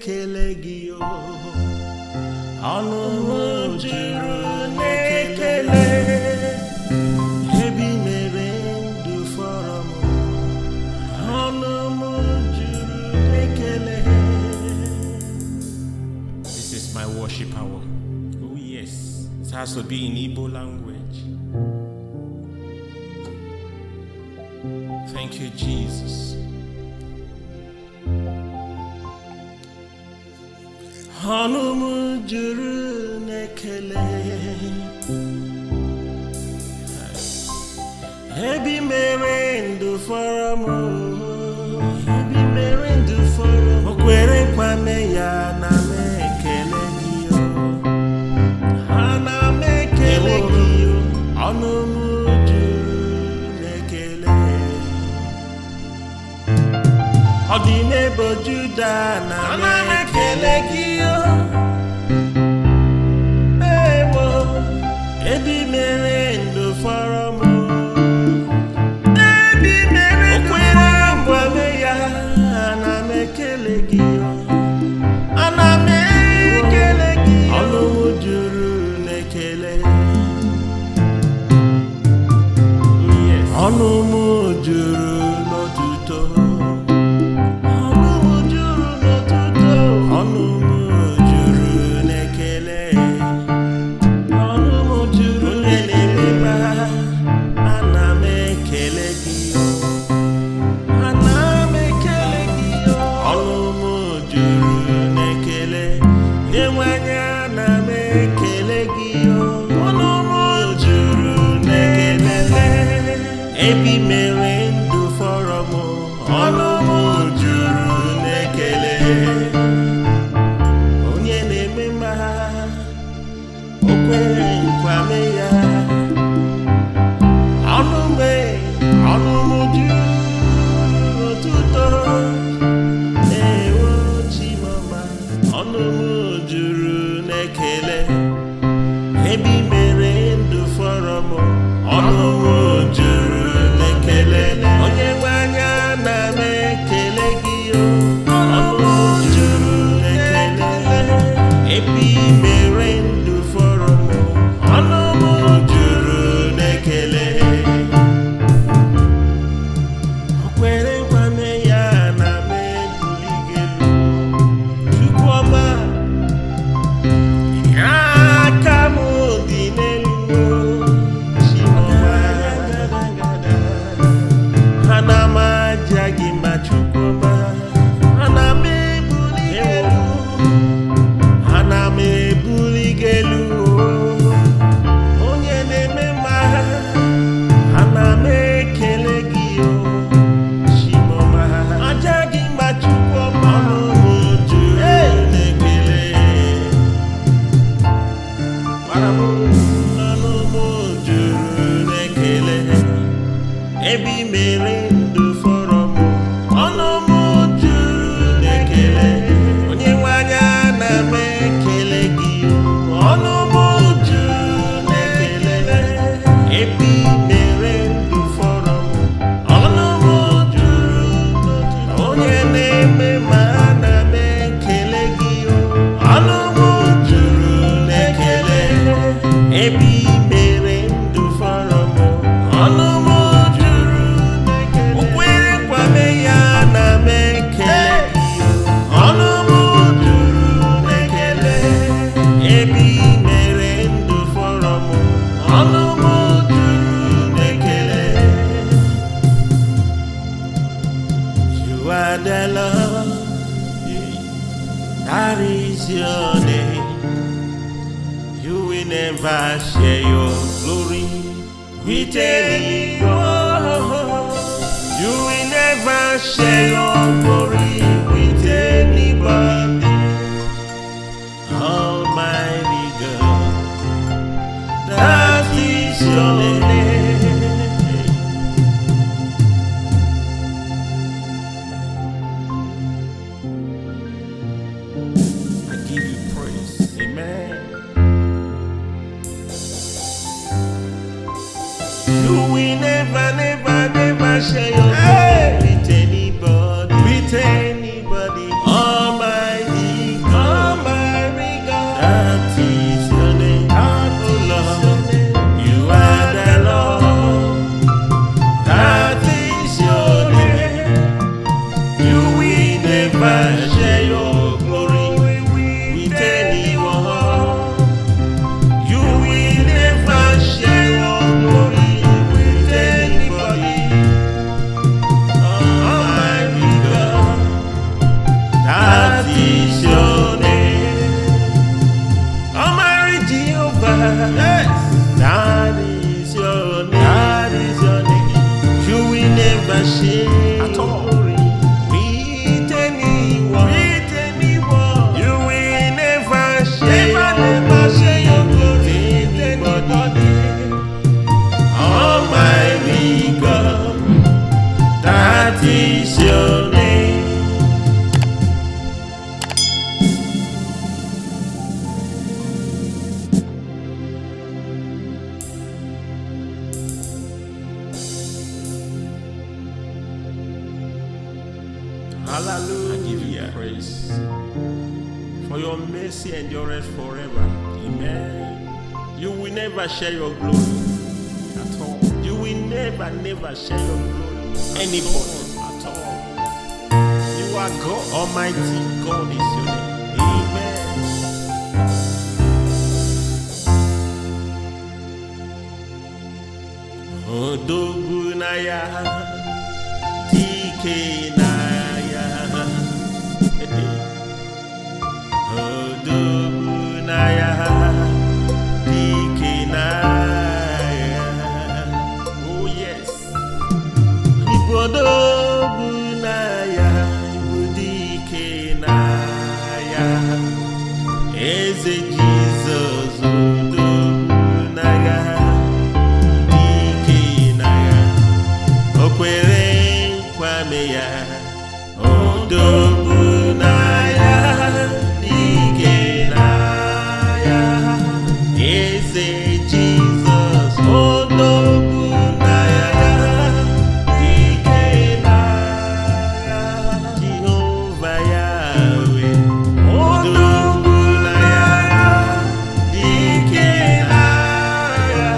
na-ekele gị ọnụ m juru na-ekele ebe I mere ndụ fọrọ m ọnụ m juru na-ekele. This is my worship hour. Oh yes, it has to be in Igbo language. Thank you, Jesus. Ọnụ m juru n'ekele ebe I mere ndụ fọrọ m ebe I mere ndụ fọrọ m o kwere nkwa mee ya na m ekele gị ana m ekele gị ọnụ m ọ dị n'ebo Juda na m ekele gị ewo ebe I mere ndụ fọrọ m ebe I mere ndụ fọrọ m kwame ya ana m ekele gị ana m ekele gị ọnụ m juru n'ekele ọnụ m juru n'otuto ebe I mere ndụ fọrọ m ọnụ m juru n'ekele onye na-eme mma o kwere nkwa mee ya ọnụ m juru n'otuto ewo Chimoma ọnụ m juru n'ekele ebe I mere ndụ fọrọ m ọnụ m juru onye nwe anya na m ekele gị ọnụ juru n'ekele ebe I mere ndụ fọrọ m ọnụ m juru n'ekele o kwere nkwa mee ya na m ebuli gị elu Chukwu ọma aka m dị n'elu ana m aja gị ma Chukwu ọma ana m ebuli gị elu ana m ebuli gị elu onye na-eme mma ana m ekele gị Chimoma aja gị ma Chukwu ọma ọnụ m juru n'ekele ọnụ m juru n'ekele ebe I mere ndụ fọrọ m ọnụ m juru n'ekele onye nwe anya na m ekele gị ọnụ m juru n'ekele ebe I mere ndụ fọrọ m ọnụ m juru onye na-eme ma na m ekele gị ọnụ m juru n'ekele ebe I mere ndụ fọrọ m ọnụ m the Lord, that is your name. You will never share your glory with anyone. You will never share your glory with anybody. Almighty God, that is your name. You will never share your glory with anybody. Hallelujah. I give you praise. For your mercy endureth forever. Amen. You will never share your glory at all. You will never share your glory with anybody at all. You are God, Almighty God is your name. Amen. Odogunaya, Dikenaya, Odogunaya, Dikenaya. Oh yes. Ibodogunaya, Ibodikenaya. Eze Jesus, Odogunaya. Okwere nkwame ya Odogunaya dike na ya Eze Jesus Odogunaya dike na ya Jehovah Yahweh Odogunaya dike na ya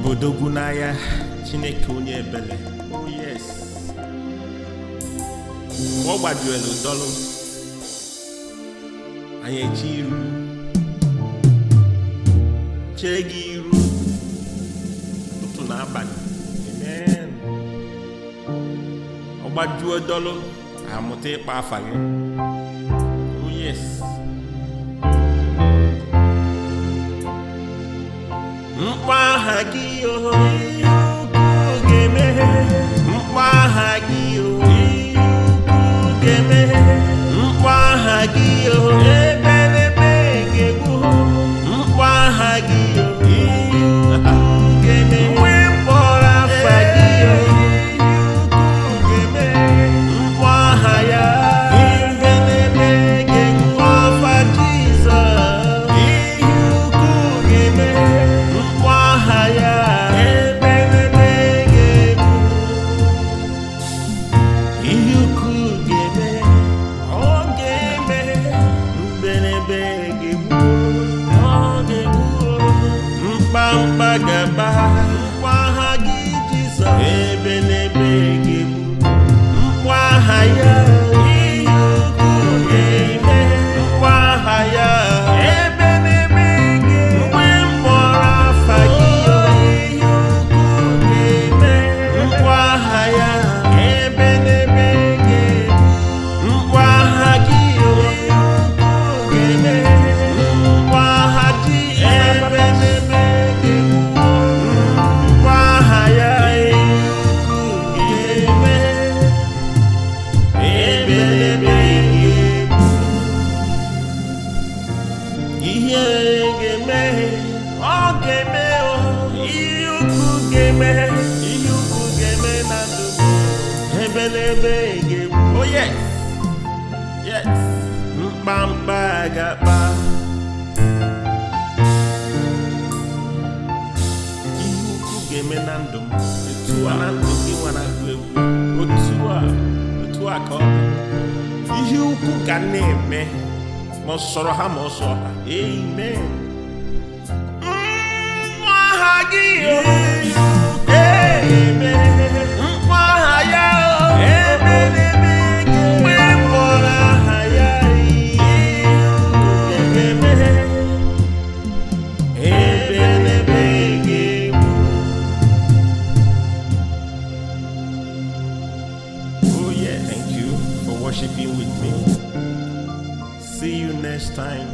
Odogunaya Chineke onye ebele. Oh yes. Ọ gbajuelu dọlụ anyị echi iru chee gị iru ụtụtụ na abalị. Amen. Ọ gbajuo dọlụ amụta ịkpa afa gị. Oh yes. Mkpa aha gị ihe ukwu ga-emeghe. Mkpa aha gị ihe ukwu ga-emeghe. Mkpa aha gị ebelebe ga-egbu. Mkpa aha gị ihe ukwu ga-emeghe. Mgbe mkpọrọ afa gị ihe ukwu ga-emeghe. Mkpa aha ya ebelebe ga-egbu. Afa Jizọs ihe ukwu ga-emeghe. Gaba mkpa aha gị Jizọs ebelebe ga-egbu. Mkpa aha ya ihe ukwu ga-eme. Mkpa aha ya ebelebe ga-egbu. Mgbe mkpọrọ afa gị ihe ukwu ga-eme. Mkpa aha ya ebelebe ga-egbu. Mkpa aha gị ihe ukwu ga-eme. Mkpa aha gị ebelebe oh yes, yes. Mkpamkpa gakpa ihe ukwu ga-eme na ndụ m. Etu a na ndụ gị nwa na-agụ egwu. Otu a ka ọ dị. Ihe ukwu ga na-eme ma ọ sọrọ ha ma ọ sọ ha. Amen. Nwa this time,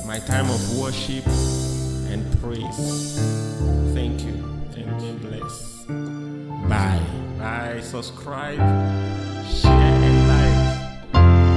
my time of worship and praise. Thank you, and be blessed. Bye. Bye. Subscribe, share, and like. Bye.